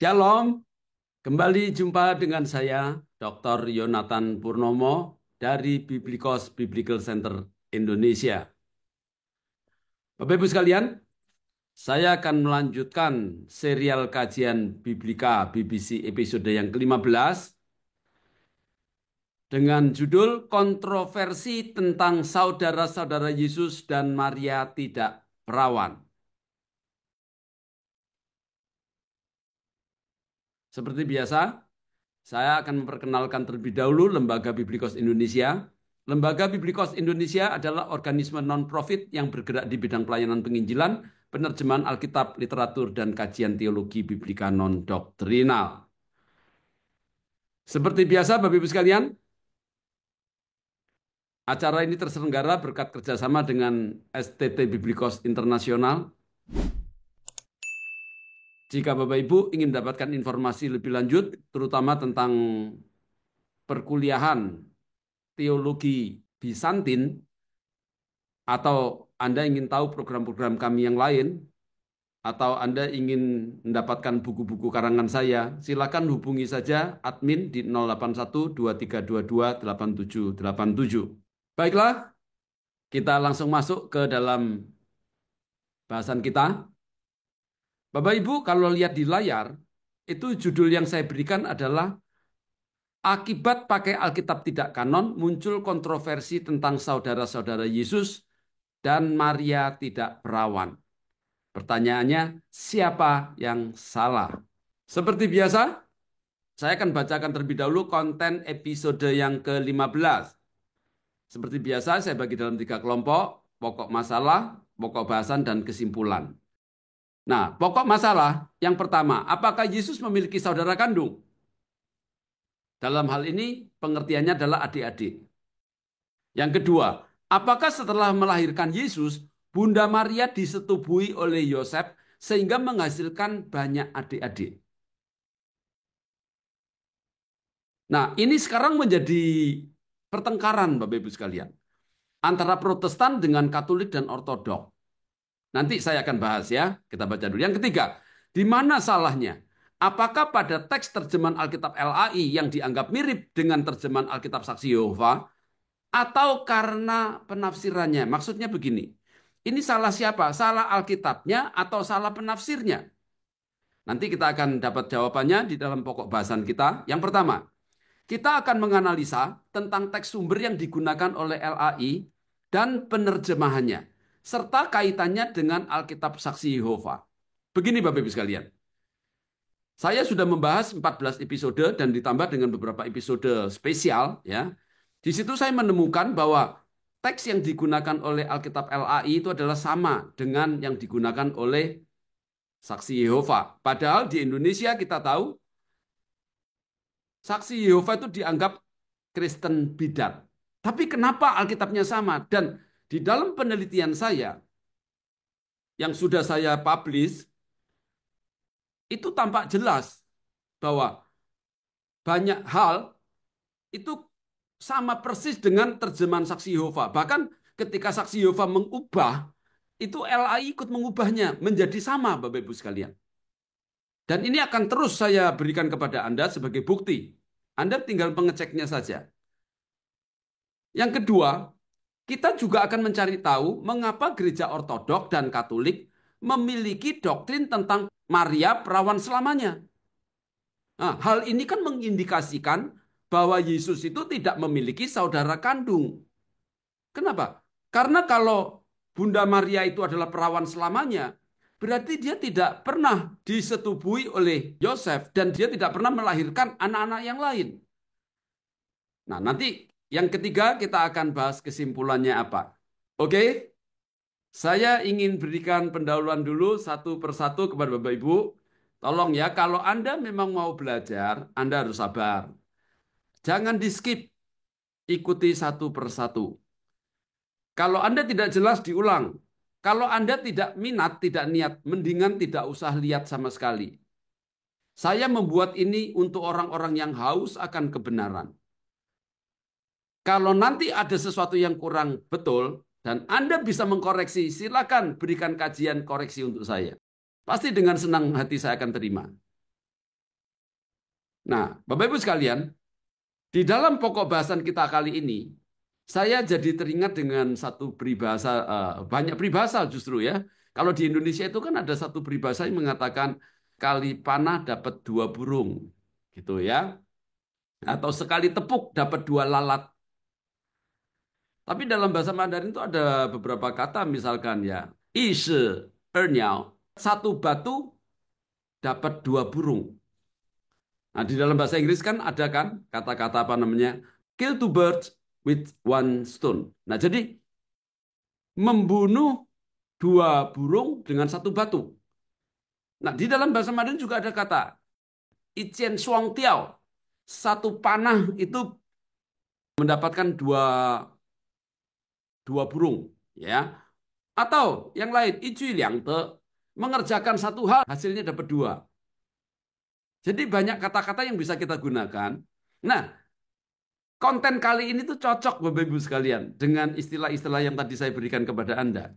Shalom, kembali jumpa dengan saya, Dr. Yonatan Purnomo dari Biblikos Biblical Center Indonesia. Bapak Ibu sekalian, saya akan melanjutkan serial kajian Biblika BBC episode yang ke-15 dengan judul Kontroversi tentang Saudara-saudara Yesus dan Maria Tidak Perawan. Seperti biasa, saya akan memperkenalkan terlebih dahulu Lembaga Biblikos Indonesia. Lembaga Biblikos Indonesia adalah organisme non-profit yang bergerak di bidang pelayanan penginjilan, penerjemahan Alkitab, literatur, dan kajian teologi biblika non-doktrinal. Seperti biasa, Bapak Ibu sekalian, acara ini terselenggara berkat kerjasama dengan STT Biblikos Internasional. Jika Bapak Ibu ingin mendapatkan informasi lebih lanjut, terutama tentang perkuliahan teologi Bizantin, atau Anda ingin tahu program-program kami yang lain, atau Anda ingin mendapatkan buku-buku karangan saya, silakan hubungi saja admin di 081 2322 8787. Baiklah, kita langsung masuk ke dalam bahasan kita. Bapak Ibu, kalau lihat di layar, itu judul yang saya berikan adalah Akibat pakai Alkitab tidak kanon, muncul kontroversi tentang saudara-saudara Yesus dan Maria tidak perawan. Pertanyaannya, siapa yang salah? Seperti biasa, saya akan bacakan terlebih dahulu konten episode yang ke-15. Seperti biasa, saya bagi dalam 3 kelompok, pokok masalah, pokok bahasan, dan kesimpulan. Nah, pokok masalah yang pertama, apakah Yesus memiliki saudara kandung? Dalam hal ini, pengertiannya adalah adik-adik. Yang kedua, apakah setelah melahirkan Yesus, Bunda Maria disetubui oleh Yosef sehingga menghasilkan banyak adik-adik? Nah, ini sekarang menjadi pertengkaran, Bapak Ibu sekalian, antara Protestan dengan Katolik dan Ortodok. Nanti saya akan bahas ya, kita baca dulu. Yang ketiga, di mana salahnya? Apakah pada teks terjemahan Alkitab LAI yang dianggap mirip dengan terjemahan Alkitab Saksi Yehova, atau karena penafsirannya? Maksudnya begini, ini salah siapa? Salah Alkitabnya atau salah penafsirnya? Nanti kita akan dapat jawabannya di dalam pokok bahasan kita. Yang pertama, kita akan menganalisa tentang teks sumber yang digunakan oleh LAI dan penerjemahannya, serta kaitannya dengan Alkitab Saksi Yehova. Begini Bapak Ibu sekalian, saya sudah membahas 14 episode dan ditambah dengan beberapa episode spesial ya. Di situ saya menemukan bahwa teks yang digunakan oleh Alkitab LAI itu adalah sama dengan yang digunakan oleh Saksi Yehova. Padahal di Indonesia kita tahu Saksi Yehova itu dianggap Kristen bidat. Tapi kenapa Alkitabnya sama? Dan di dalam penelitian saya yang sudah saya publish, itu tampak jelas bahwa banyak hal itu sama persis dengan terjemahan Saksi Yehova. Bahkan ketika Saksi Yehova mengubah, itu LAI ikut mengubahnya menjadi sama, Bapak Ibu sekalian. Dan ini akan terus saya berikan kepada Anda sebagai bukti. Anda tinggal mengeceknya saja. Yang kedua, kita juga akan mencari tahu mengapa gereja Ortodok dan Katolik memiliki doktrin tentang Maria perawan selamanya. Nah, hal ini kan mengindikasikan bahwa Yesus itu tidak memiliki saudara kandung. Kenapa? Karena kalau Bunda Maria itu adalah perawan selamanya, berarti dia tidak pernah disetubui oleh Yosef dan dia tidak pernah melahirkan anak-anak yang lain. Nah, nanti yang ketiga kita akan bahas kesimpulannya apa. Oke, saya ingin berikan pendahuluan dulu satu persatu kepada Bapak Ibu. Tolong ya, kalau Anda memang mau belajar, Anda harus sabar. Jangan di-skip, ikuti satu persatu. Kalau Anda tidak jelas, diulang. Kalau Anda tidak minat, tidak niat, mendingan tidak usah lihat sama sekali. Saya membuat ini untuk orang-orang yang haus akan kebenaran. Kalau nanti ada sesuatu yang kurang betul, dan Anda bisa mengkoreksi, silakan berikan kajian koreksi untuk saya. Pasti dengan senang hati saya akan terima. Nah, Bapak Ibu sekalian, di dalam pokok bahasan kita kali ini, saya jadi teringat dengan satu peribahasa, banyak peribahasa justru ya. Kalau di Indonesia itu kan ada satu peribahasa yang mengatakan kali panah dapat dua burung, gitu ya. Atau sekali tepuk dapat dua lalat. Tapi dalam bahasa Mandarin itu ada beberapa kata, misalkan ya, 一石二鸟, satu batu dapat dua burung. Nah, di dalam bahasa Inggris kan ada kan kata-kata apa namanya? Kill two birds with one stone. Nah, jadi membunuh dua burung dengan satu batu. Nah, di dalam bahasa Mandarin juga ada kata Ichen Shuang Tiao. Satu panah itu mendapatkan dua burung, ya. Atau yang lain, Icui Liang Te, mengerjakan satu hal hasilnya dapat dua. Jadi banyak kata-kata yang bisa kita gunakan. Nah, konten kali ini tuh cocok Bapak Ibu sekalian dengan istilah-istilah yang tadi saya berikan kepada Anda.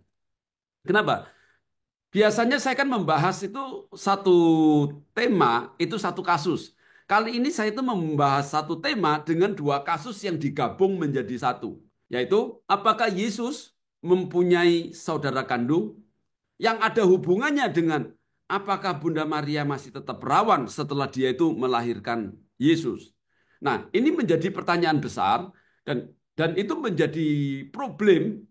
Kenapa? Biasanya saya kan membahas itu satu tema, itu satu kasus. Kali ini saya itu membahas satu tema dengan dua kasus yang digabung menjadi satu. Yaitu, apakah Yesus mempunyai saudara kandung yang ada hubungannya dengan apakah Bunda Maria masih tetap perawan setelah dia itu melahirkan Yesus. Nah, ini menjadi pertanyaan besar dan itu menjadi problem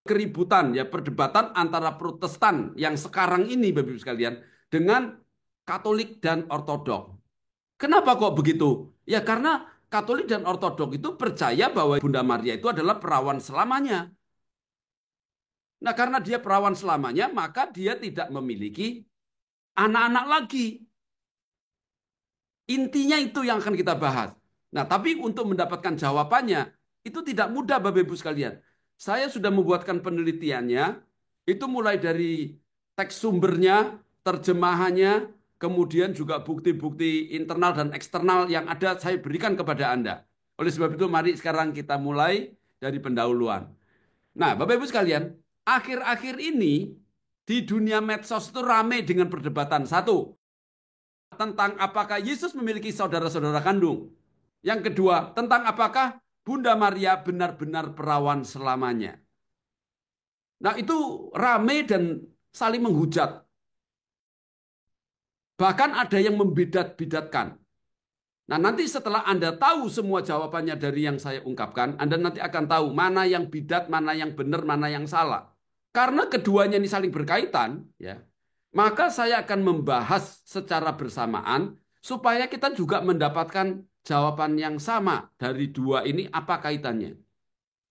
keributan ya perdebatan antara Protestan yang sekarang ini Bapak Ibu sekalian dengan Katolik dan Ortodok. Kenapa kok begitu? Ya karena Katolik dan Ortodok itu percaya bahwa Bunda Maria itu adalah perawan selamanya. Nah, karena dia perawan selamanya, maka dia tidak memiliki anak-anak lagi. Intinya itu yang akan kita bahas. Nah, tapi untuk mendapatkan jawabannya, itu tidak mudah Bapak Ibu sekalian. Saya sudah membuatkan penelitiannya, itu mulai dari teks sumbernya, terjemahannya, kemudian juga bukti-bukti internal dan eksternal yang ada saya berikan kepada Anda. Oleh sebab itu, mari sekarang kita mulai dari pendahuluan. Nah, Bapak Ibu sekalian, akhir-akhir ini di dunia medsos itu ramai dengan perdebatan. Satu, tentang apakah Yesus memiliki saudara-saudara kandung. Yang kedua, tentang apakah Bunda Maria benar-benar perawan selamanya. Nah, itu ramai dan saling menghujat. Bahkan ada yang membidat-bidatkan. Nah, nanti setelah Anda tahu semua jawabannya dari yang saya ungkapkan, Anda nanti akan tahu mana yang bidat, mana yang benar, mana yang salah. Karena keduanya ini saling berkaitan, ya, maka saya akan membahas secara bersamaan supaya kita juga mendapatkan jawaban yang sama dari dua ini apa kaitannya.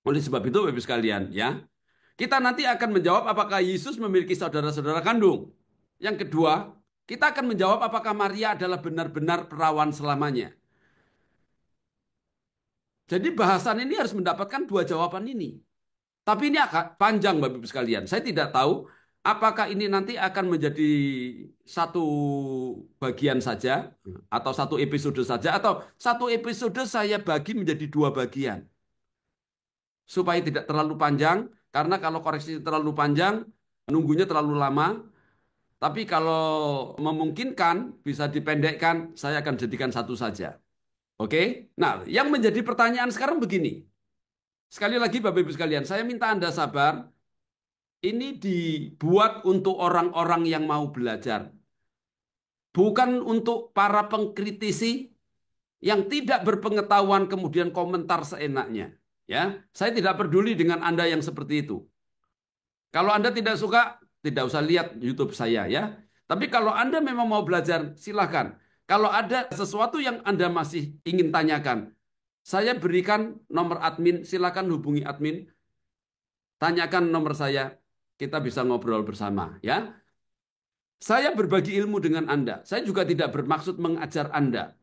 Oleh sebab itu, Bapak-Ibu sekalian, ya, kita nanti akan menjawab apakah Yesus memiliki saudara-saudara kandung. Yang kedua, kita akan menjawab apakah Maria adalah benar-benar perawan selamanya. Jadi bahasan ini harus mendapatkan dua jawaban ini. Tapi ini agak panjang Bapak-Ibu sekalian. Saya tidak tahu apakah ini nanti akan menjadi satu bagian saja atau satu episode saja atau satu episode saya bagi menjadi dua bagian. Supaya tidak terlalu panjang karena kalau koreksi terlalu panjang nunggunya terlalu lama. Tapi kalau memungkinkan bisa dipendekkan, saya akan jadikan satu saja. Oke? Nah, yang menjadi pertanyaan sekarang begini. Sekali lagi Bapak Ibu sekalian, saya minta Anda sabar. Ini dibuat untuk orang-orang yang mau belajar. Bukan untuk para pengkritisi yang tidak berpengetahuan kemudian komentar seenaknya. Ya, saya tidak peduli dengan Anda yang seperti itu. Kalau Anda tidak suka, tidak usah lihat YouTube saya ya. Tapi kalau Anda memang mau belajar, silahkan. Kalau ada sesuatu yang Anda masih ingin tanyakan, saya berikan nomor admin, silahkan hubungi admin. Tanyakan nomor saya, kita bisa ngobrol bersama ya. Saya berbagi ilmu dengan Anda. Saya juga tidak bermaksud mengajar Anda.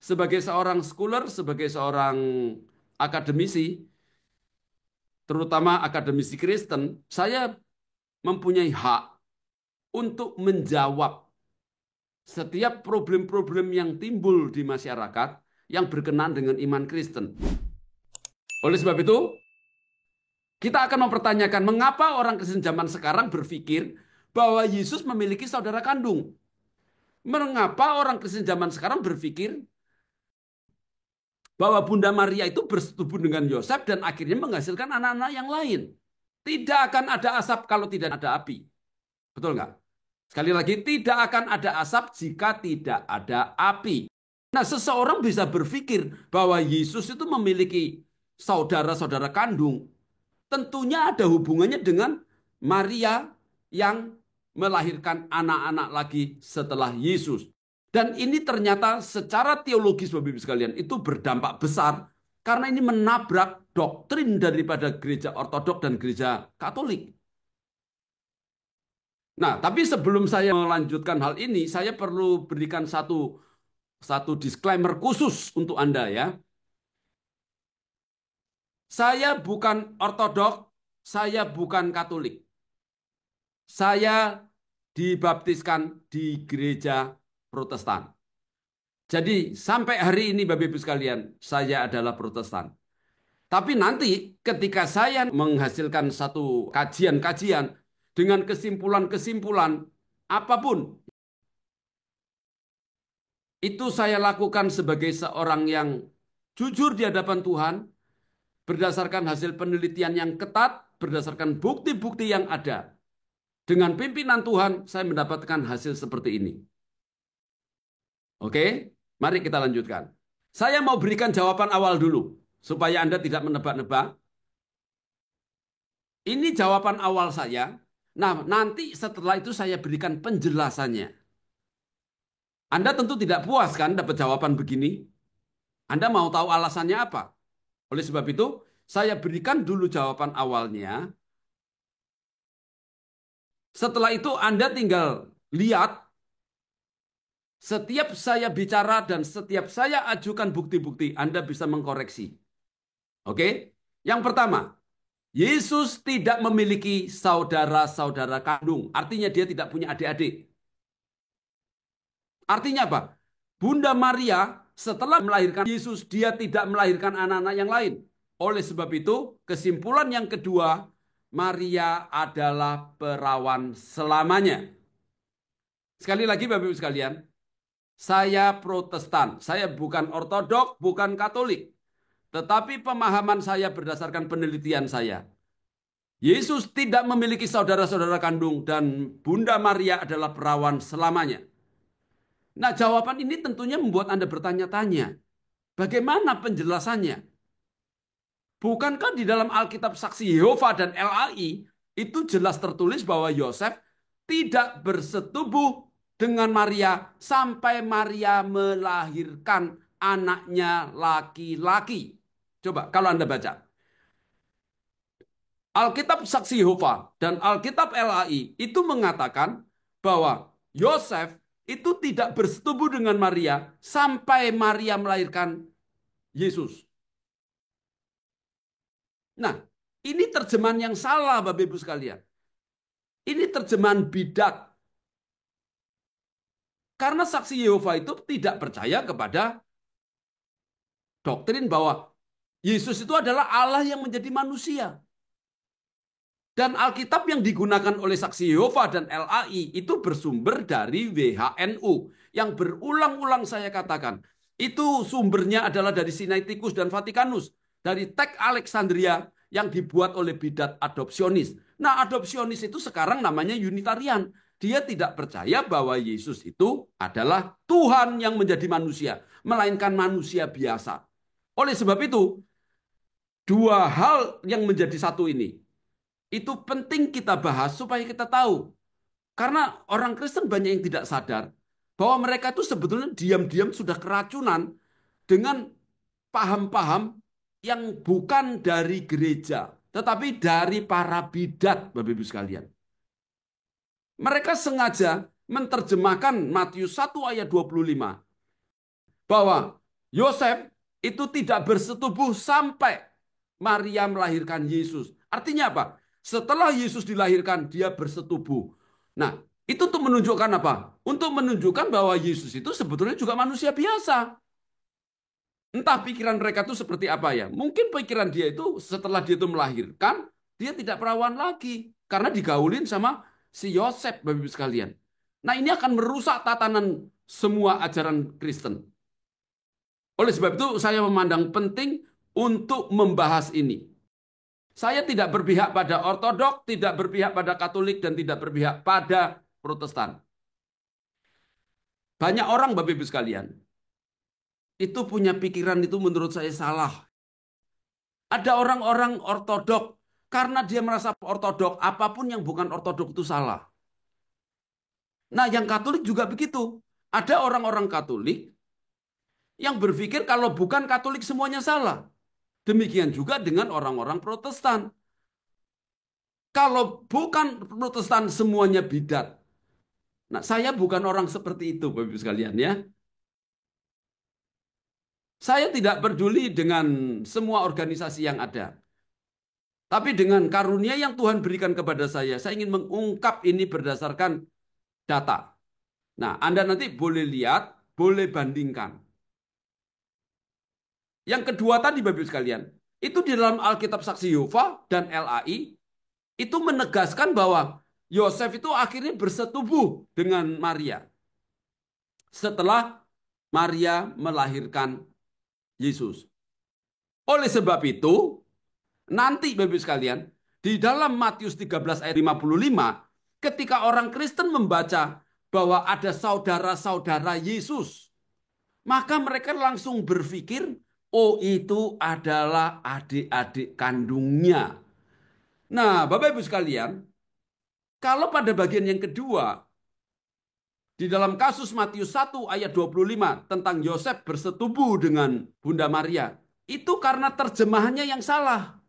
Sebagai seorang scholar, sebagai seorang akademisi, terutama akademisi Kristen, saya mempunyai hak untuk menjawab setiap problem-problem yang timbul di masyarakat yang berkenaan dengan iman Kristen. Oleh sebab itu, kita akan mempertanyakan mengapa orang Kristen zaman sekarang berpikir bahwa Yesus memiliki saudara kandung. Mengapa orang Kristen zaman sekarang berpikir bahwa Bunda Maria itu bersetubuh dengan Yosef dan akhirnya menghasilkan anak-anak yang lain? Tidak akan ada asap kalau tidak ada api. Betul nggak? Sekali lagi, tidak akan ada asap jika tidak ada api. Nah, seseorang bisa berpikir bahwa Yesus itu memiliki saudara-saudara kandung. Tentunya ada hubungannya dengan Maria yang melahirkan anak-anak lagi setelah Yesus. Dan ini ternyata secara teologis, Bapak Ibu sekalian, itu berdampak besar karena ini menabrak doktrin daripada gereja Ortodok dan gereja Katolik. Nah, tapi sebelum saya melanjutkan hal ini, saya perlu berikan satu disclaimer khusus untuk Anda ya. Saya bukan Ortodok, saya bukan Katolik. Saya dibaptiskan di gereja Protestan. Jadi sampai hari ini Bapak Ibu sekalian, saya adalah Protestan. Tapi nanti ketika saya menghasilkan satu kajian-kajian dengan kesimpulan-kesimpulan apapun, itu saya lakukan sebagai seorang yang jujur di hadapan Tuhan, berdasarkan hasil penelitian yang ketat, berdasarkan bukti-bukti yang ada. Dengan pimpinan Tuhan, saya mendapatkan hasil seperti ini. Oke, mari kita lanjutkan. Saya mau berikan jawaban awal dulu, supaya Anda tidak menebak-nebak. Ini jawaban awal saya. Nah, nanti setelah itu saya berikan penjelasannya. Anda tentu tidak puas kan dapat jawaban begini? Anda mau tahu alasannya apa? Oleh sebab itu, saya berikan dulu jawaban awalnya. Setelah itu Anda tinggal lihat setiap saya bicara dan setiap saya ajukan bukti-bukti, Anda bisa mengkoreksi. Oke? Yang pertama, Yesus tidak memiliki saudara-saudara kandung. Artinya dia tidak punya adik-adik. Artinya apa? Bunda Maria setelah melahirkan Yesus, dia tidak melahirkan anak-anak yang lain. Oleh sebab itu, kesimpulan yang kedua, Maria adalah perawan selamanya. Sekali lagi Bapak Ibu sekalian, saya Protestan, saya bukan Ortodok, bukan Katolik. Tetapi pemahaman saya berdasarkan penelitian saya. Yesus tidak memiliki saudara-saudara kandung dan Bunda Maria adalah perawan selamanya. Nah, jawaban ini tentunya membuat Anda bertanya-tanya, bagaimana penjelasannya? Bukankah di dalam Alkitab Saksi Yehova dan LAI itu jelas tertulis bahwa Yosef tidak bersetubuh dengan Maria sampai Maria melahirkan anaknya laki-laki. Coba kalau Anda baca. Alkitab Saksi Yehova dan Alkitab LAI itu mengatakan bahwa Yosef itu tidak bersetubuh dengan Maria sampai Maria melahirkan Yesus. Nah, ini terjemahan yang salah Bapak Ibu sekalian. Ini terjemahan bidat. Karena saksi Yehova itu tidak percaya kepada doktrin bahwa Yesus itu adalah Allah yang menjadi manusia. Dan Alkitab yang digunakan oleh saksi Yehova dan LAI itu bersumber dari WHNU. Yang berulang-ulang saya katakan. Itu sumbernya adalah dari Sinaiticus dan Vatikanus. Dari teks Alexandria yang dibuat oleh bidat adopsionis. Nah, adopsionis itu sekarang namanya Unitarian. Dia tidak percaya bahwa Yesus itu adalah Tuhan yang menjadi manusia, melainkan manusia biasa. Oleh sebab itu, dua hal yang menjadi satu ini, itu penting kita bahas supaya kita tahu. Karena orang Kristen banyak yang tidak sadar bahwa mereka itu sebetulnya diam-diam sudah keracunan dengan paham-paham yang bukan dari gereja, tetapi dari para bidat, Bapak Ibu sekalian. Mereka sengaja menerjemahkan Matius 1 ayat 25 bahwa Yosef itu tidak bersetubuh sampai Maria melahirkan Yesus. Artinya apa? Setelah Yesus dilahirkan, dia bersetubuh. Nah, itu untuk menunjukkan apa? Untuk menunjukkan bahwa Yesus itu sebetulnya juga manusia biasa. Entah pikiran mereka itu seperti apa ya. Mungkin pikiran dia itu setelah dia itu melahirkan, dia tidak perawan lagi. Karena digaulin sama si Yosef, Bapak Ibu sekalian. Nah, ini akan merusak tatanan semua ajaran Kristen. Oleh sebab itu, saya memandang penting untuk membahas ini. Saya tidak berpihak pada Ortodok, tidak berpihak pada Katolik, dan tidak berpihak pada Protestan. Banyak orang, Bapak Ibu sekalian, itu punya pikiran itu menurut saya salah. Ada orang-orang ortodok, karena dia merasa ortodok, apapun yang bukan ortodok itu salah. Nah, yang Katolik juga begitu. Ada orang-orang Katolik yang berpikir kalau bukan Katolik semuanya salah. Demikian juga dengan orang-orang Protestan. Kalau bukan Protestan semuanya bidat. Nah, saya bukan orang seperti itu, Bapak Ibu sekalian ya. Saya tidak peduli dengan semua organisasi yang ada. Tapi dengan karunia yang Tuhan berikan kepada saya ingin mengungkap ini berdasarkan data. Nah, Anda nanti boleh lihat, boleh bandingkan. Yang kedua tadi, Bapak Ibu sekalian, itu di dalam Alkitab Saksi Yehova dan LAI, itu menegaskan bahwa Yosef itu akhirnya bersetubuh dengan Maria. Setelah Maria melahirkan Yesus. Oleh sebab itu, nanti Bapak Ibu sekalian, di dalam Matius 13 ayat 55, ketika orang Kristen membaca bahwa ada saudara-saudara Yesus, maka mereka langsung berpikir, oh itu adalah adik-adik kandungnya. Nah, Bapak Ibu sekalian, kalau pada bagian yang kedua, di dalam kasus Matius 1 ayat 25 tentang Yosef bersetubuh dengan Bunda Maria, itu karena terjemahannya yang salah.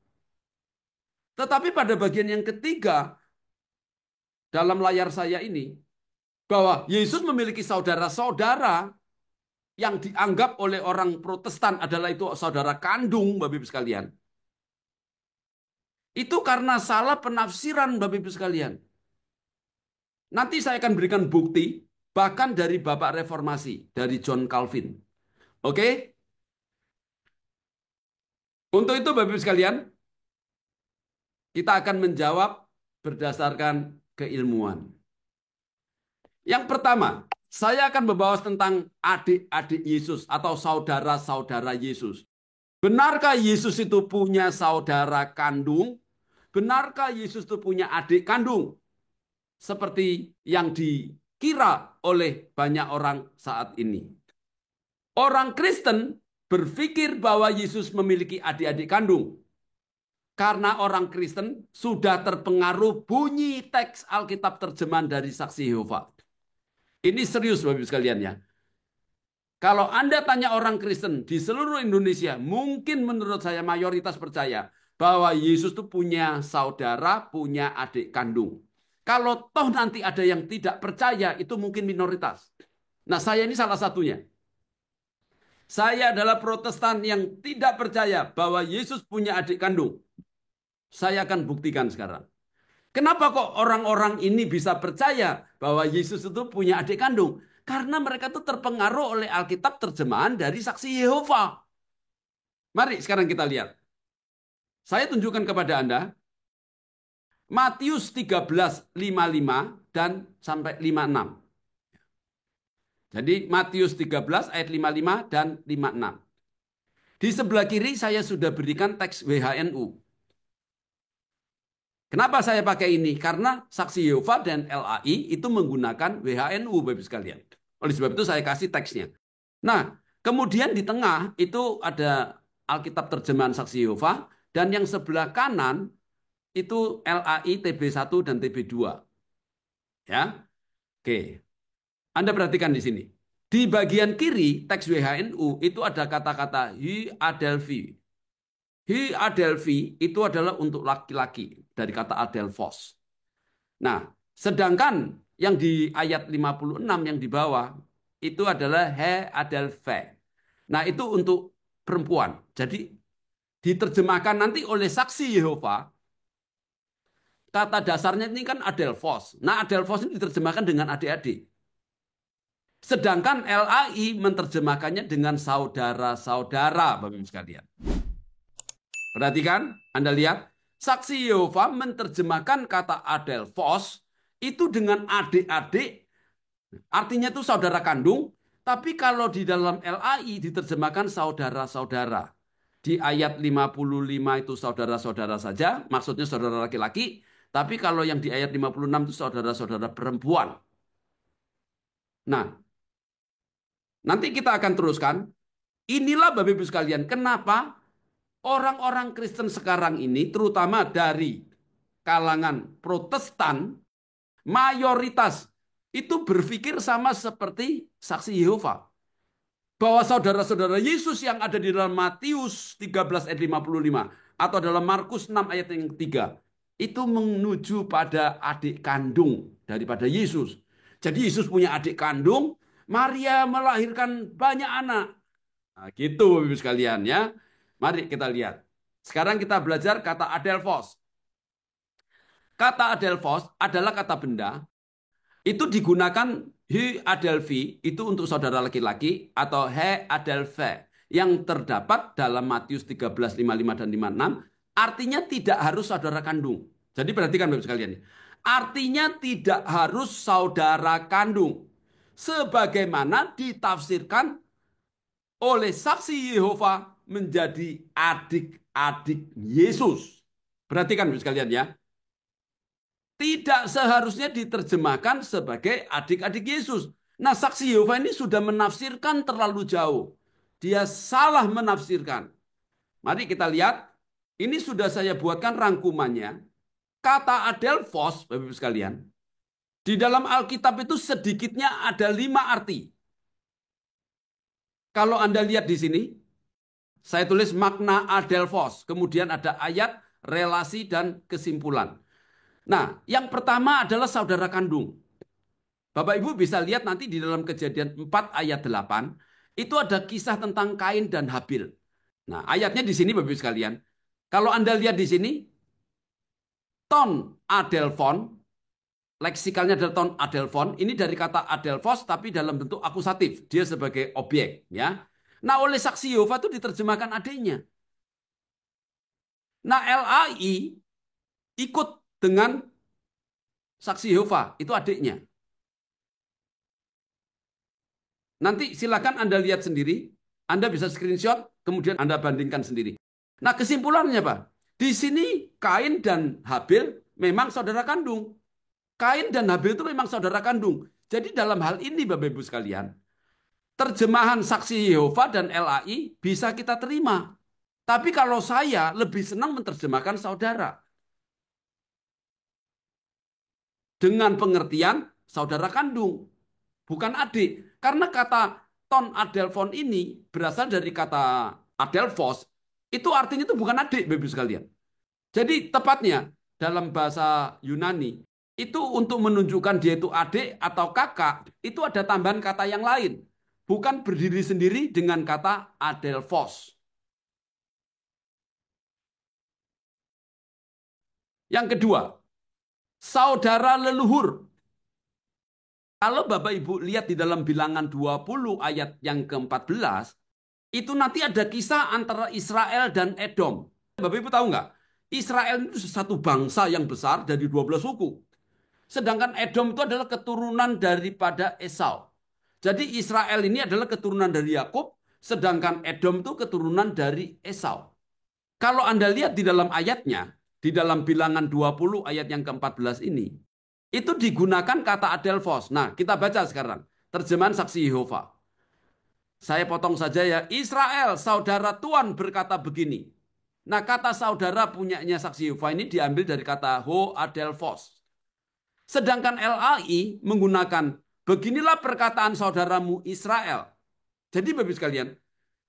Tetapi pada bagian yang ketiga, dalam layar saya ini, bahwa Yesus memiliki saudara-saudara yang dianggap oleh orang Protestan adalah itu saudara kandung, Bapak Ibu sekalian. Itu karena salah penafsiran, Bapak Ibu sekalian. Nanti saya akan berikan bukti, bahkan dari Bapak Reformasi, dari John Calvin. Oke? Untuk itu, Bapak Ibu sekalian, kita akan menjawab berdasarkan keilmuan. Yang pertama, saya akan membahas tentang adik-adik Yesus atau saudara-saudara Yesus. Benarkah Yesus itu punya saudara kandung? Benarkah Yesus itu punya adik kandung? Seperti yang dikira oleh banyak orang saat ini. Orang Kristen berpikir bahwa Yesus memiliki adik-adik kandung. Karena orang Kristen sudah terpengaruh bunyi teks Alkitab terjemahan dari Saksi Yehova. Ini serius Bapak Ibu sekalian ya. Kalau Anda tanya orang Kristen di seluruh Indonesia, mungkin menurut saya mayoritas percaya bahwa Yesus itu punya saudara, punya adik kandung. Kalau toh nanti ada yang tidak percaya, itu mungkin minoritas. Nah, saya ini salah satunya. Saya adalah Protestan yang tidak percaya bahwa Yesus punya adik kandung. Saya akan buktikan sekarang. Kenapa kok orang-orang ini bisa percaya bahwa Yesus itu punya adik kandung? Karena mereka itu terpengaruh oleh Alkitab terjemahan dari Saksi Yehova. Mari sekarang kita lihat. Saya tunjukkan kepada Anda Matius 13:55 dan sampai 56. Jadi Matius 13 ayat 55 dan 56. Di sebelah kiri saya sudah berikan teks WHNU. Kenapa saya pakai ini? Karena Saksi Yehova dan LAI itu menggunakan WHNU, Bapak sekalian. Oleh sebab itu saya kasih teksnya. Nah, kemudian di tengah itu ada Alkitab terjemahan Saksi Yehova dan yang sebelah kanan itu LAI TB1 dan TB2. Ya. Oke. Anda perhatikan di sini. Di bagian kiri teks WHNU itu ada kata-kata Hi Adelphi. Hi Adelphi itu adalah untuk laki-laki dari kata Adelphos. Nah, sedangkan yang di ayat 56 yang di bawah itu adalah He Adelphe. Nah, itu untuk perempuan. Jadi diterjemahkan nanti oleh Saksi Yehova. Kata dasarnya ini kan Adelphos. Nah, Adelphos ini diterjemahkan dengan adik-adik. Sedangkan LAI menerjemahkannya dengan saudara-saudara, Bapak Ibu sekalian. Perhatikan, Anda lihat. Saksi Yehova menerjemahkan kata Adelphos itu dengan adik-adik Artinya itu saudara kandung, tapi kalau di dalam LAI diterjemahkan saudara-saudara. Di ayat 55 itu saudara-saudara saja, maksudnya saudara laki-laki, tapi kalau yang di ayat 56 itu saudara-saudara perempuan. Nah, nanti kita akan teruskan. Inilah Bapak Ibu sekalian, kenapa orang-orang Kristen sekarang ini, terutama dari kalangan Protestan, mayoritas itu berpikir sama seperti saksi Yehova. Bahwa saudara-saudara Yesus yang ada di dalam Matius 13 ayat 55 atau dalam Markus 6 ayat yang ketiga itu menuju pada adik kandung daripada Yesus. Jadi Yesus punya adik kandung, Maria melahirkan banyak anak. Nah, gitu Bapak-Ibu sekalian ya. Mari kita lihat. Sekarang kita belajar kata adelphos. Kata adelphos adalah kata benda itu digunakan he adelphi itu untuk saudara laki-laki atau he adelphe yang terdapat dalam Matius 13:55 dan 56 artinya tidak harus saudara kandung. Jadi perhatikan Bapak sekalian. Artinya tidak harus saudara kandung. Sebagaimana ditafsirkan oleh saksi Yehova menjadi adik-adik Yesus. Perhatikan Bapak sekalian ya. Tidak seharusnya diterjemahkan sebagai adik-adik Yesus. Nah, saksi Yehova ini sudah menafsirkan terlalu jauh. Dia salah menafsirkan. Mari kita lihat. Ini sudah saya buatkan rangkumannya. Kata adelphos, Bapak Ibu sekalian. Di dalam Alkitab itu sedikitnya ada 5 arti. Kalau Anda lihat di sini, saya tulis makna adelphos. Kemudian ada ayat, relasi, dan kesimpulan. Nah, yang pertama adalah saudara kandung. Bapak Ibu bisa lihat nanti di dalam Kejadian 4 ayat 8, itu ada kisah tentang Kain dan Habil. Nah, ayatnya di sini Bapak Ibu sekalian. Kalau Anda lihat di sini, ton adelphon, leksikalnya adalah ton adelphon, ini dari kata adelphos tapi dalam bentuk akusatif, dia sebagai objek, ya. Nah, oleh saksi Yehova itu diterjemahkan adanya. Nah, LAI ikut dengan saksi Yehova, itu adiknya. Nanti silakan Anda lihat sendiri, Anda bisa screenshot, kemudian Anda bandingkan sendiri. Nah, kesimpulannya Pak, di sini Kain dan Habil memang saudara kandung. Kain dan Habil itu memang saudara kandung. Jadi dalam hal ini Bapak Ibu sekalian, terjemahan saksi Yehova dan LAI bisa kita terima. Tapi kalau saya lebih senang menerjemahkan saudara. Dengan pengertian saudara kandung, bukan adik. Karena kata ton adelphon ini berasal dari kata adelphos, itu artinya itu bukan adik, Bapak Ibu sekalian. Jadi tepatnya dalam bahasa Yunani, itu untuk menunjukkan dia itu adik atau kakak, itu ada tambahan kata yang lain. Bukan berdiri sendiri dengan kata adelphos. Yang kedua, saudara leluhur. Kalau Bapak Ibu lihat di dalam bilangan 20 ayat yang ke-14, itu nanti ada kisah antara Israel dan Edom. Bapak Ibu tahu nggak? Israel itu satu bangsa yang besar dari 12 suku. Sedangkan Edom itu adalah keturunan daripada Esau. Jadi Israel ini adalah keturunan dari Yakub, sedangkan Edom itu keturunan dari Esau. Kalau Anda lihat di dalam ayatnya, di dalam bilangan 20 ayat yang ke-14 ini, itu digunakan kata adelphos. Nah, kita baca sekarang. Terjemahan saksi Yehova. Saya potong saja ya. Israel, saudara Tuhan berkata begini. Nah, kata saudara punyanya saksi Yehova ini diambil dari kata ho adelphos. Sedangkan LAI menggunakan beginilah perkataan saudaramu Israel. Jadi Bapak sekalian,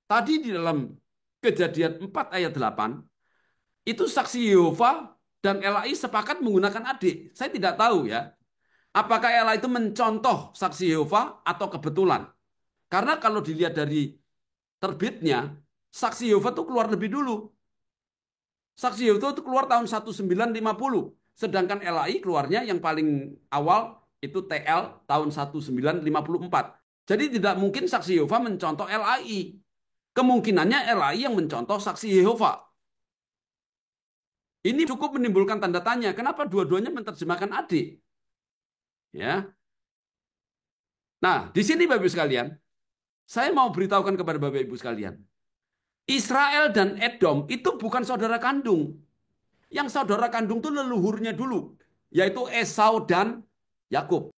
tadi di dalam Kejadian 4 ayat 8, itu saksi Yehova dan LAI sepakat menggunakan adik. Saya tidak tahu ya. Apakah LAI itu mencontoh saksi Yehova atau kebetulan? Karena kalau dilihat dari terbitnya, saksi Yehova itu keluar lebih dulu. Saksi Yehova itu keluar tahun 1950. Sedangkan LAI keluarnya yang paling awal itu TL tahun 1954. Jadi tidak mungkin saksi Yehova mencontoh LAI. Kemungkinannya LAI yang mencontoh saksi Yehova. Ini cukup menimbulkan tanda tanya. Kenapa dua-duanya menerjemahkan adik? Ya. Nah, di sini Bapak Ibu sekalian, saya mau beritahukan kepada Bapak Ibu sekalian, Israel dan Edom itu bukan saudara kandung. Yang saudara kandung itu leluhurnya dulu, yaitu Esau dan Yakub.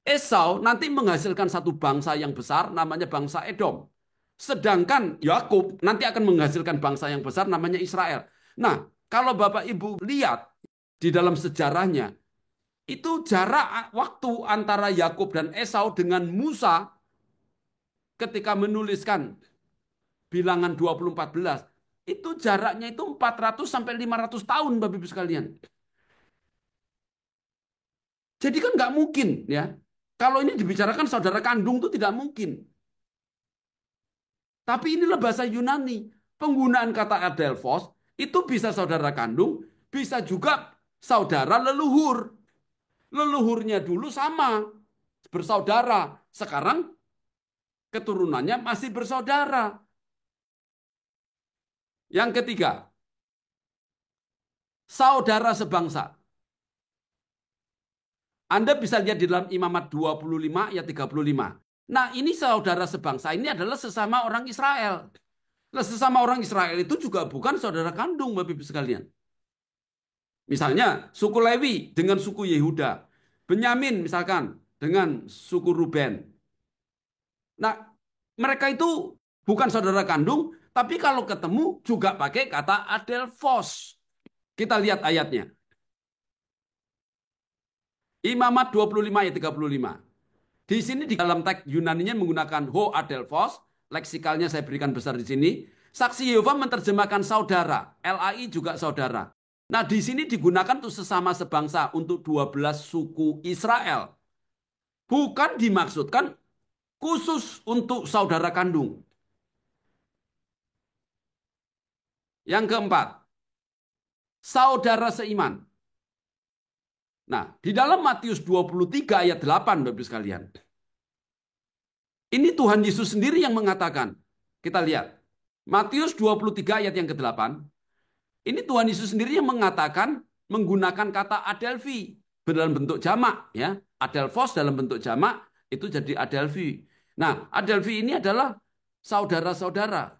Esau nanti menghasilkan satu bangsa yang besar namanya bangsa Edom. Sedangkan Yakub nanti akan menghasilkan bangsa yang besar namanya Israel. Nah, kalau Bapak Ibu lihat di dalam sejarahnya, itu jarak waktu antara Yakub dan Esau dengan Musa ketika menuliskan bilangan 2014, itu jaraknya itu 400 sampai 500 tahun Bapak Ibu sekalian. Jadi kan nggak mungkin ya. Kalau ini dibicarakan saudara kandung itu tidak mungkin. Tapi inilah bahasa Yunani. Penggunaan kata adelphos itu bisa saudara kandung, bisa juga saudara leluhur. Leluhurnya dulu sama, bersaudara. Sekarang keturunannya masih bersaudara. Yang ketiga, saudara sebangsa. Anda bisa lihat di dalam Imamat 25 ayat 35. Nah, ini saudara sebangsa ini adalah sesama orang Israel. Nah, sesama orang Israel itu juga bukan saudara kandung, Bapak Ibu sekalian. Misalnya, suku Lewi dengan suku Yehuda. Benyamin misalkan dengan suku Ruben. Nah, mereka itu bukan saudara kandung, tapi kalau ketemu juga pakai kata adelphos. Kita lihat ayatnya. Imamat 25 ayat 35. Di sini di dalam teks Yunaninya menggunakan ho adelphos, leksikalnya saya berikan besar di sini. Saksi Yehova menerjemahkan saudara, LAI juga saudara. Nah, di sini digunakan tuh sesama sebangsa untuk 12 suku Israel. Bukan dimaksudkan khusus untuk saudara kandung. Yang keempat, saudara seiman. Nah, di dalam Matius 23 ayat 8, Bapak Ibu sekalian. Ini Tuhan Yesus sendiri yang mengatakan. Kita lihat. Matius 23 ayat yang ke-8. Ini Tuhan Yesus sendiri yang mengatakan menggunakan kata adelphi dalam bentuk jamak ya. Adelphos dalam bentuk jamak itu jadi adelphi. Nah, adelphi ini adalah saudara-saudara.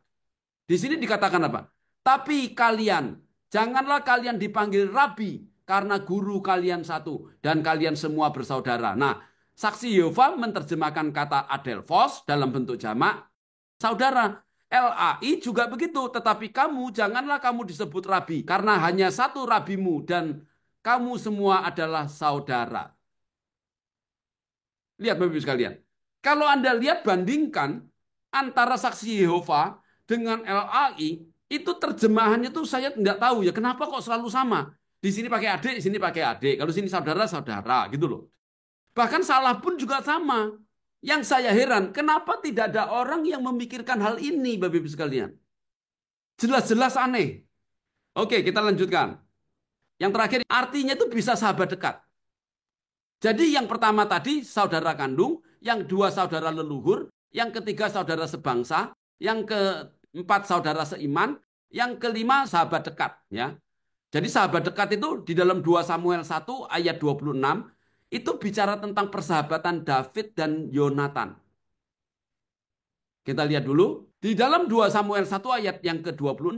Di sini dikatakan apa? Tapi kalian janganlah kalian dipanggil rabi karena guru kalian satu dan kalian semua bersaudara. Nah, saksi Yehova menerjemahkan kata adelphos dalam bentuk jamak saudara. LAI juga begitu, tetapi janganlah kamu disebut rabi, karena hanya satu rabimu dan kamu semua adalah saudara. Lihat Bapak Ibu sekalian. Kalau Anda lihat bandingkan antara saksi Yehova dengan LAI, itu terjemahannya tuh saya tidak tahu ya, kenapa kok selalu sama. Di sini pakai adik, di sini pakai adik. Kalau sini saudara-saudara gitu loh. Bahkan salah pun juga sama. Yang saya heran, kenapa tidak ada orang yang memikirkan hal ini, Bapak Ibu sekalian? Jelas-jelas aneh. Oke, kita lanjutkan. Yang terakhir, artinya itu bisa sahabat dekat. Jadi yang pertama tadi saudara kandung, yang dua saudara leluhur, yang ketiga saudara sebangsa, yang keempat saudara seiman, yang kelima sahabat dekat. Ya. Jadi sahabat dekat itu di dalam 2 Samuel 1 ayat 26, itu bicara tentang persahabatan David dan Yonatan. Kita lihat dulu. Di dalam 2 Samuel 1 ayat yang ke-26,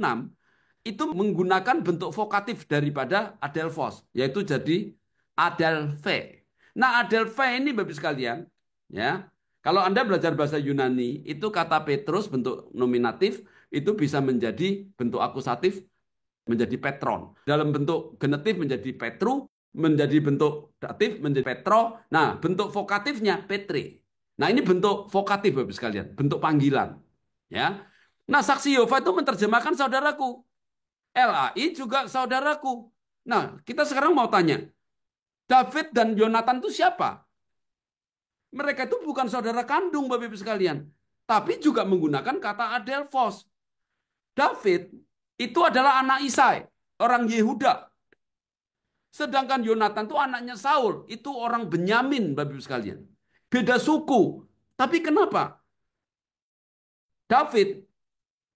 itu menggunakan bentuk vokatif daripada adelphos, yaitu jadi adelphe. Nah, adelphe ini Bapak sekalian, ya. Kalau Anda belajar bahasa Yunani, itu kata Petrus bentuk nominatif itu bisa menjadi bentuk akusatif menjadi petron. Dalam bentuk genetif menjadi petru, menjadi bentuk datif menjadi petro. Nah, bentuk vokatifnya petre. Nah, ini bentuk vokatif Bapak sekalian, bentuk panggilan. Ya. Nah, saksi Yehova itu menerjemahkan saudaraku. LAI juga saudaraku. Nah, kita sekarang mau tanya, David dan Yonatan itu siapa? Mereka itu bukan saudara kandung, Bapak Ibu sekalian, tapi juga menggunakan kata adelphos. David itu adalah anak Isai, orang Yehuda. Sedangkan Yonatan itu anaknya Saul, itu orang Benyamin, Bapak Ibu sekalian. Beda suku. Tapi kenapa? David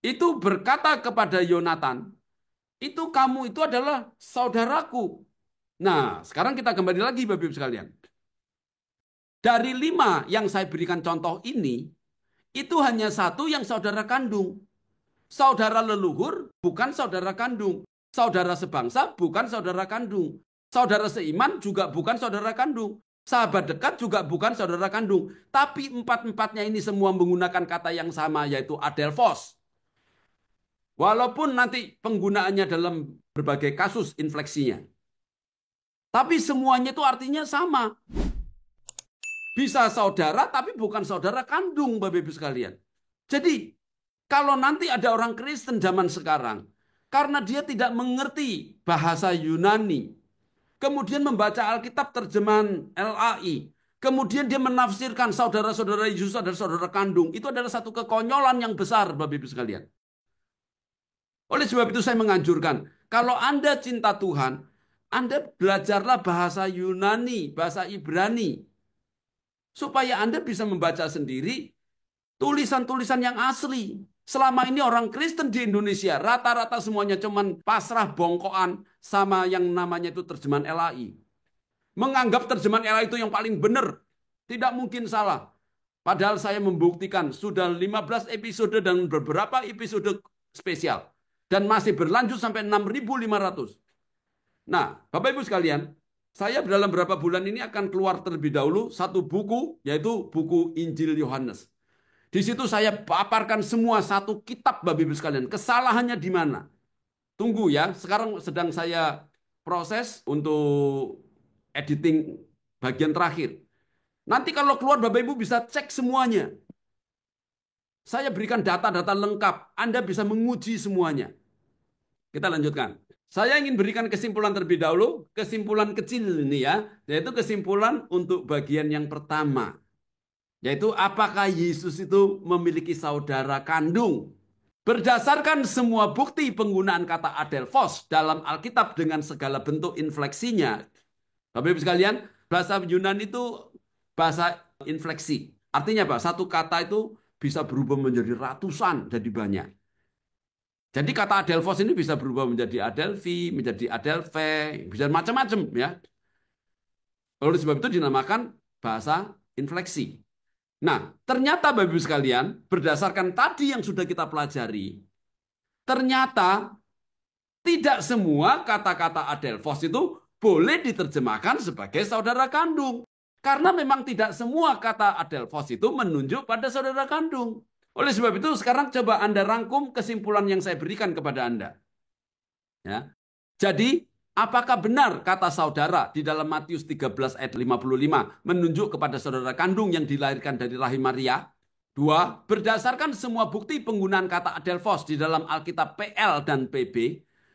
itu berkata kepada Yonatan, itu kamu itu adalah saudaraku. Nah, sekarang kita kembali lagi Bapak Ibu sekalian. Dari 5 yang saya berikan contoh ini, itu hanya 1 yang saudara kandung. Saudara leluhur bukan saudara kandung. Saudara sebangsa bukan saudara kandung. Saudara seiman juga bukan saudara kandung. Sahabat dekat juga bukan saudara kandung. Tapi empat-empatnya ini semua menggunakan kata yang sama, yaitu adelphos. Walaupun nanti penggunaannya dalam berbagai kasus infleksinya. Tapi semuanya itu artinya sama. Bisa saudara tapi bukan saudara kandung, Bapak Ibu sekalian. Jadi kalau nanti ada orang Kristen zaman sekarang, karena dia tidak mengerti bahasa Yunani, kemudian membaca Alkitab terjemahan LAI, kemudian dia menafsirkan saudara-saudara Yesus adalah saudara kandung, itu adalah satu kekonyolan yang besar, Bapak Ibu sekalian. Oleh sebab itu saya menganjurkan, kalau Anda cinta Tuhan, Anda belajarlah bahasa Yunani, bahasa Ibrani, supaya Anda bisa membaca sendiri tulisan-tulisan yang asli. Selama ini orang Kristen di Indonesia rata-rata semuanya cuman pasrah bongkoan sama yang namanya itu terjemahan LAI. Menganggap terjemahan LAI itu yang paling benar. Tidak mungkin salah. Padahal saya membuktikan sudah 15 episode dan beberapa episode spesial. Dan masih berlanjut sampai 6.500. Nah, Bapak Ibu sekalian, saya dalam beberapa bulan ini akan keluar terlebih dahulu satu buku, yaitu buku Injil Yohanes. Di situ saya paparkan semua satu kitab, Bapak Ibu sekalian. Kesalahannya di mana? Tunggu ya, sekarang sedang saya proses untuk editing bagian terakhir. Nanti kalau keluar Bapak Ibu bisa cek semuanya. Saya berikan data-data lengkap, Anda bisa menguji semuanya. Kita lanjutkan. Saya ingin berikan kesimpulan terlebih dahulu, kesimpulan kecil ini ya, yaitu kesimpulan untuk bagian yang pertama. Yaitu apakah Yesus itu memiliki saudara kandung? Berdasarkan semua bukti penggunaan kata adelphos dalam Alkitab dengan segala bentuk infleksinya. Bapak Ibu sekalian, bahasa Yunani itu bahasa infleksi. Artinya apa? Satu kata itu bisa berubah menjadi ratusan, jadi banyak. Jadi kata adelphos ini bisa berubah menjadi adelphi, menjadi adelphe, bisa macam-macam ya. Oleh sebab itu dinamakan bahasa infleksi. Nah, ternyata Bapak Ibu sekalian, berdasarkan tadi yang sudah kita pelajari, ternyata tidak semua kata-kata adelphos itu boleh diterjemahkan sebagai saudara kandung. Karena memang tidak semua kata adelphos itu menunjuk pada saudara kandung. Oleh sebab itu sekarang coba Anda rangkum kesimpulan yang saya berikan kepada Anda. Ya. Jadi, apakah benar kata saudara di dalam Matius 13 ayat 55 menunjuk kepada saudara kandung yang dilahirkan dari rahim Maria? 2, berdasarkan semua bukti penggunaan kata adelphos di dalam Alkitab PL dan PB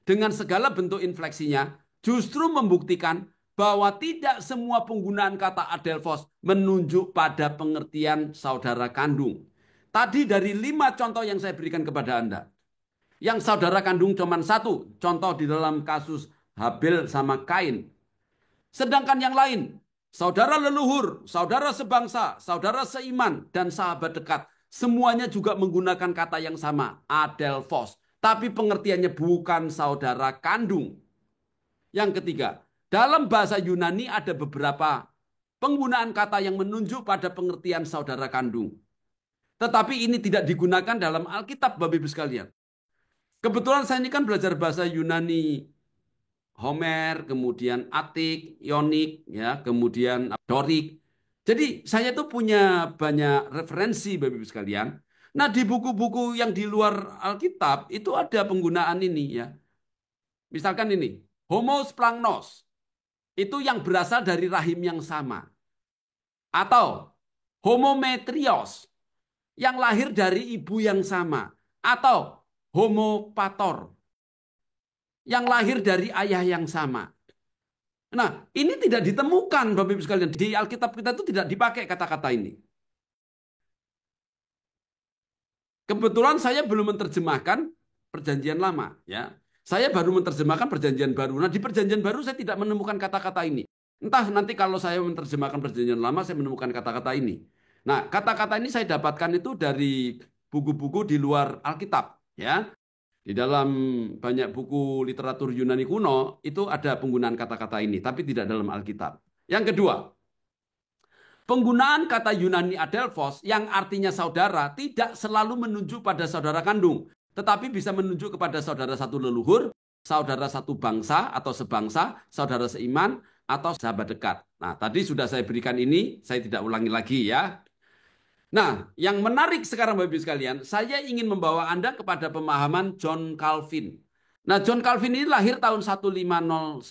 dengan segala bentuk infleksinya justru membuktikan bahwa tidak semua penggunaan kata adelphos menunjuk pada pengertian saudara kandung. Tadi dari 5 contoh yang saya berikan kepada Anda. Yang saudara kandung cuma 1. Contoh di dalam kasus Habil sama Kain. Sedangkan yang lain, saudara leluhur, saudara sebangsa, saudara seiman, dan sahabat dekat. Semuanya juga menggunakan kata yang sama, adelphos. Tapi pengertiannya bukan saudara kandung. Yang ketiga, dalam bahasa Yunani ada beberapa penggunaan kata yang menunjuk pada pengertian saudara kandung. Tetapi ini tidak digunakan dalam Alkitab, Bapak Ibu sekalian. Kebetulan saya ini kan belajar bahasa Yunani, Homer, kemudian Atik, Ionik, ya, kemudian Dorik. Jadi saya tuh punya banyak referensi, Bapak Ibu sekalian. Nah, di buku-buku yang di luar Alkitab itu ada penggunaan ini ya. Misalkan ini, Homo splangnos. Itu yang berasal dari rahim yang sama. Atau homometrios, yang lahir dari ibu yang sama. Atau homopator, yang lahir dari ayah yang sama. Nah, ini tidak ditemukan, Bapak Ibu sekalian. Di Alkitab kita itu tidak dipakai kata-kata ini. Kebetulan saya belum menerjemahkan Perjanjian Lama, ya. Saya baru menerjemahkan Perjanjian Baru. Nah, di Perjanjian Baru saya tidak menemukan kata-kata ini. Entah nanti kalau saya menerjemahkan Perjanjian Lama saya menemukan kata-kata ini. Nah, kata-kata ini saya dapatkan itu dari buku-buku di luar Alkitab, ya. Di dalam banyak buku literatur Yunani kuno itu ada penggunaan kata-kata ini, tapi tidak dalam Alkitab. Yang kedua, Penggunaan kata Yunani adelphos yang artinya saudara tidak selalu menunjuk pada saudara kandung, tetapi bisa menunjuk kepada saudara satu leluhur, saudara satu bangsa atau sebangsa, saudara seiman, atau sahabat dekat. Nah, tadi sudah saya berikan ini, saya tidak ulangi lagi ya. Nah, yang menarik sekarang Bapak Ibu sekalian, saya ingin membawa Anda kepada pemahaman John Calvin. Nah, John Calvin ini lahir tahun 1509,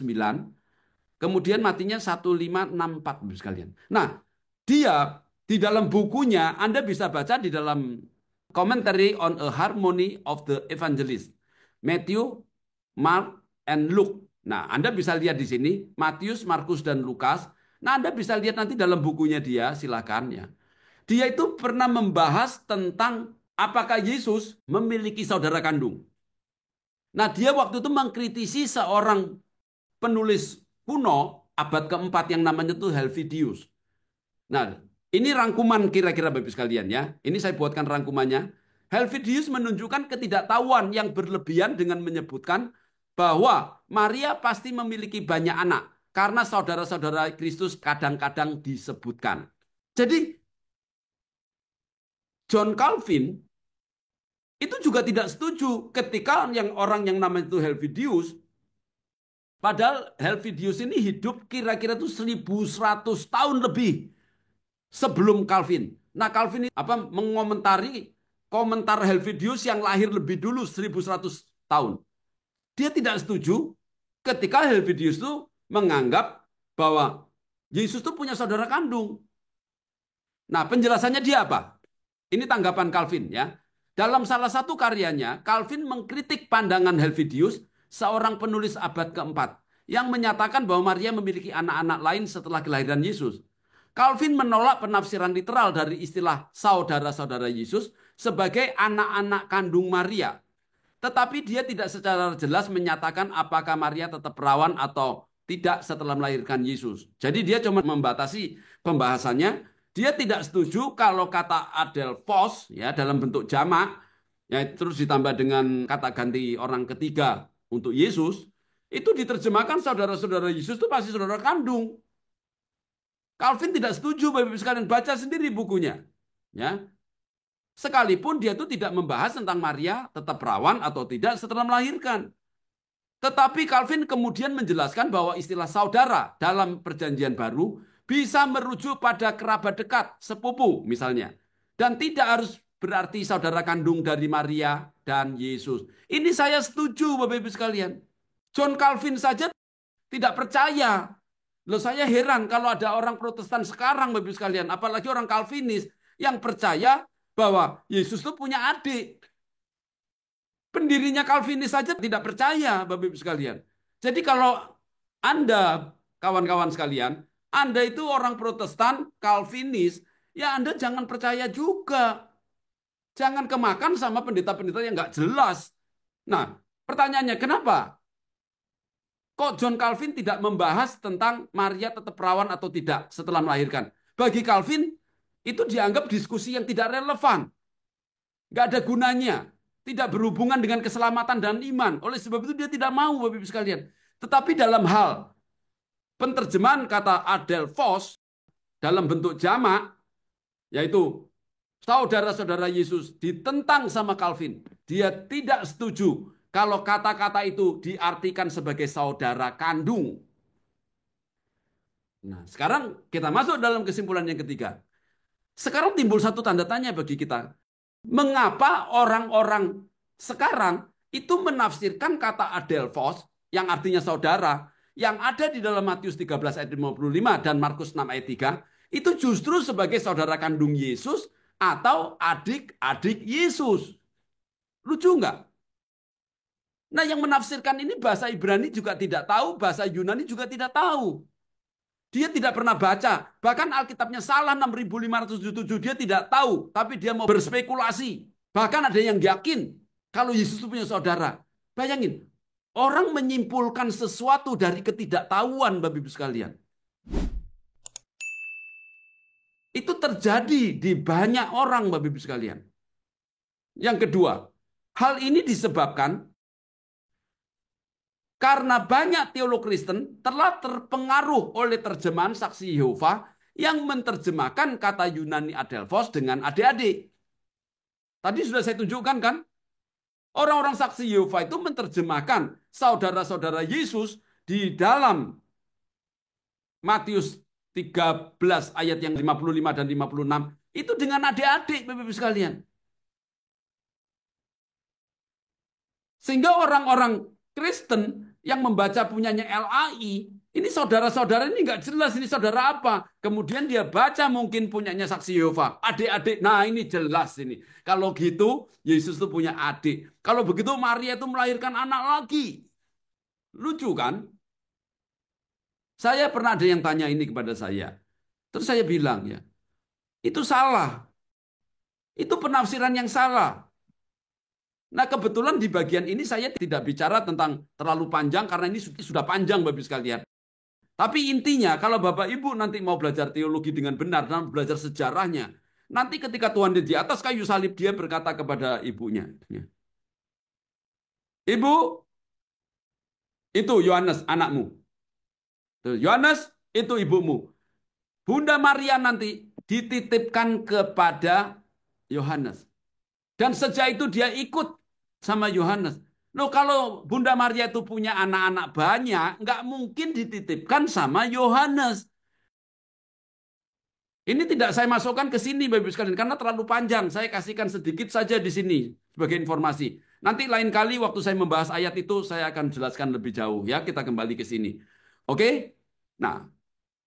kemudian matinya 1564 Bapak Ibu sekalian. Nah, dia di dalam bukunya Anda bisa baca di dalam Commentary on a Harmony of the Evangelist, Matthew, Mark, and Luke. Nah, Anda bisa lihat di sini Matius, Markus, dan Lukas. Nah, Anda bisa lihat nanti dalam bukunya dia, silakan ya. Dia itu pernah membahas tentang apakah Yesus memiliki saudara kandung. Nah, dia waktu itu mengkritisi seorang penulis kuno abad keempat yang namanya tuh Helvidius. Nah, ini rangkuman kira-kira Bapak sekalian ya. Ini saya buatkan rangkumannya. Helvidius menunjukkan ketidaktahuan yang berlebihan dengan menyebutkan bahwa Maria pasti memiliki banyak anak karena saudara-saudara Kristus kadang-kadang disebutkan. Jadi John Calvin itu juga tidak setuju ketika orang yang namanya itu Helvidius. Padahal Helvidius ini hidup kira-kira itu 1100 tahun lebih sebelum Calvin. Nah, Calvin ini mengomentari komentar Helvidius yang lahir lebih dulu 1100 tahun. Dia tidak setuju ketika Helvidius itu menganggap bahwa Yesus itu punya saudara kandung. Nah, penjelasannya dia apa? Ini tanggapan Calvin ya. Dalam salah satu karyanya, Calvin mengkritik pandangan Helvidius, seorang penulis abad keempat, yang menyatakan bahwa Maria memiliki anak-anak lain setelah kelahiran Yesus. Calvin menolak penafsiran literal dari istilah saudara-saudara Yesus sebagai anak-anak kandung Maria. Tetapi dia tidak secara jelas menyatakan apakah Maria tetap perawan atau tidak setelah melahirkan Yesus. Jadi dia cuma membatasi pembahasannya. Dia tidak setuju kalau kata adelphos ya dalam bentuk jamak ya terus ditambah dengan kata ganti orang ketiga untuk Yesus itu diterjemahkan saudara-saudara Yesus itu pasti saudara kandung. Calvin tidak setuju, Bapak Ibu sekalian baca sendiri bukunya. Ya. Sekalipun dia itu tidak membahas tentang Maria tetap perawan atau tidak setelah melahirkan. Tetapi Calvin kemudian menjelaskan bahwa istilah saudara dalam perjanjian baru bisa merujuk pada kerabat dekat, sepupu misalnya. Dan tidak harus berarti saudara kandung dari Maria dan Yesus. Ini saya setuju Bapak Ibu sekalian. John Calvin saja tidak percaya. Loh saya heran kalau ada orang Protestan sekarang Bapak Ibu sekalian, apalagi orang Calvinis yang percaya bahwa Yesus itu punya adik. Pendirinya Calvinis saja tidak percaya, Bapak Ibu sekalian. Jadi kalau Anda, kawan-kawan sekalian, Anda itu orang Protestan, Calvinis, ya Anda jangan percaya juga. Jangan kemakan sama pendeta-pendeta yang nggak jelas. Nah, pertanyaannya kenapa? Kok John Calvin tidak membahas tentang Maria tetap perawan atau tidak setelah melahirkan? Bagi Calvin, itu dianggap diskusi yang tidak relevan. Nggak ada gunanya. Tidak berhubungan dengan keselamatan dan iman. Oleh sebab itu dia tidak mau, Bapak Ibu sekalian. Tetapi dalam hal penerjemahan kata adelphos dalam bentuk jamak, yaitu saudara-saudara Yesus ditentang sama Calvin. Dia tidak setuju kalau kata-kata itu diartikan sebagai saudara kandung. Nah, sekarang kita masuk dalam kesimpulan yang ketiga. Sekarang timbul satu tanda tanya bagi kita. Mengapa orang-orang sekarang itu menafsirkan kata adelphos yang artinya saudara yang ada di dalam Matius 13 ayat 55 dan Markus 6 ayat 3 itu justru sebagai saudara kandung Yesus atau adik-adik Yesus. Lucu nggak? Nah yang menafsirkan ini bahasa Ibrani juga tidak tahu, bahasa Yunani juga tidak tahu. Dia tidak pernah baca. Bahkan Alkitabnya salah 6577. Dia tidak tahu. Tapi dia mau berspekulasi. Bahkan ada yang yakin kalau Yesus itu punya saudara. Bayangin. Orang menyimpulkan sesuatu dari ketidaktahuan Bapak Ibu sekalian. Itu terjadi di banyak orang Bapak Ibu sekalian. Yang kedua. Hal ini disebabkan karena banyak teolog Kristen telah terpengaruh oleh terjemahan Saksi Yehova yang menerjemahkan kata Yunani adelphos dengan adik-adik. Tadi sudah saya tunjukkan kan? Orang-orang saksi Yehova itu menerjemahkan saudara-saudara Yesus di dalam Matius 13 ayat yang 55 dan 56 itu dengan adik-adik Bapak-Ibu sekalian. Sehingga orang-orang Kristen yang membaca punyanya LAI, ini saudara-saudara ini nggak jelas ini saudara apa. Kemudian dia baca mungkin punyanya saksi Yehova, adik-adik. Nah ini jelas ini. Kalau gitu Yesus itu punya adik. Kalau begitu Maria itu melahirkan anak lagi. Lucu kan? Saya pernah ada yang tanya ini kepada saya. Terus saya bilang ya, itu salah. Itu penafsiran yang salah. Nah kebetulan di bagian ini saya tidak bicara tentang terlalu panjang karena ini sudah panjang Bapak Ibu sekalian. Tapi intinya kalau Bapak Ibu nanti mau belajar teologi dengan benar dan belajar sejarahnya, nanti ketika Tuhan di atas kayu salib dia berkata kepada ibunya, Ibu, itu Yohanes anakmu. Yohanes, itu ibumu. Bunda Maria nanti dititipkan kepada Yohanes. Dan sejak itu dia ikut sama Yohanes. Loh kalau Bunda Maria itu punya anak-anak banyak, nggak mungkin dititipkan sama Yohanes. Ini tidak saya masukkan ke sini Bapak Ibu sekalian karena terlalu panjang. Saya kasihkan sedikit saja di sini sebagai informasi. Nanti lain kali waktu saya membahas ayat itu saya akan jelaskan lebih jauh ya. Kita kembali ke sini. Oke? Nah,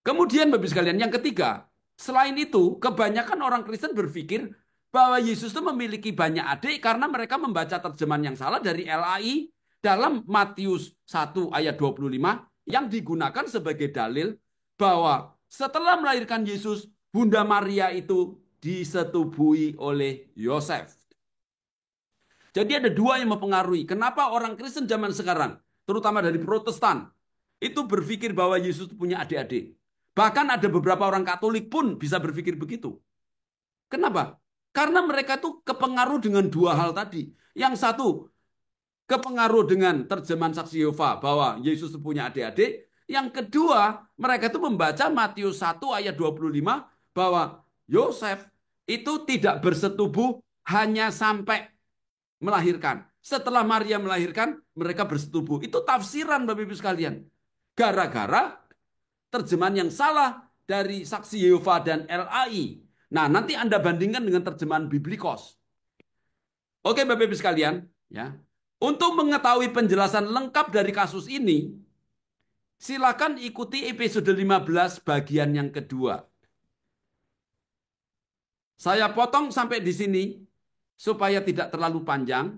kemudian Bapak Ibu sekalian yang ketiga, selain itu kebanyakan orang Kristen berpikir bahwa Yesus itu memiliki banyak adik karena mereka membaca terjemahan yang salah dari LAI dalam Matius 1 ayat 25 yang digunakan sebagai dalil bahwa setelah melahirkan Yesus, Bunda Maria itu disetubui oleh Yosef. Jadi ada dua yang mempengaruhi. Kenapa orang Kristen zaman sekarang, terutama dari Protestan, itu berpikir bahwa Yesus punya adik-adik. Bahkan ada beberapa orang Katolik pun bisa berpikir begitu. Kenapa? Karena mereka itu kepengaruh dengan dua hal tadi. Yang satu, kepengaruh dengan terjemahan saksi Yehova bahwa Yesus punya adik-adik. Yang kedua, mereka itu membaca Matius 1 ayat 25 bahwa Yosef itu tidak bersetubuh hanya sampai melahirkan. Setelah Maria melahirkan, mereka bersetubuh. Itu tafsiran Bapak Ibu sekalian. Gara-gara terjemahan yang salah dari saksi Yehova dan LAI. Nah, nanti Anda bandingkan dengan terjemahan Biblikos. Oke, Bapak Ibu sekalian, ya. Untuk mengetahui penjelasan lengkap dari kasus ini, silakan ikuti episode 15 bagian yang kedua. Saya potong sampai di sini supaya tidak terlalu panjang.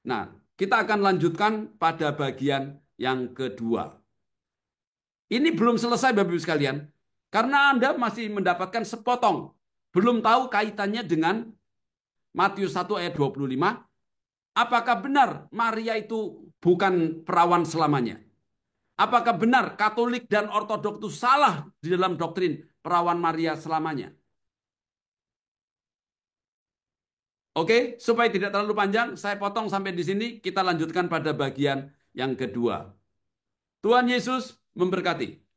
Nah, kita akan lanjutkan pada bagian yang kedua. Ini belum selesai Bapak Ibu sekalian, karena Anda masih mendapatkan sepotong. Belum tahu kaitannya dengan Matius 1 ayat 25. Apakah benar Maria itu bukan perawan selamanya? Apakah benar Katolik dan Ortodok itu salah di dalam doktrin perawan Maria selamanya? Oke, supaya tidak terlalu panjang, saya potong sampai di sini. Kita lanjutkan pada bagian yang kedua. Tuhan Yesus memberkati.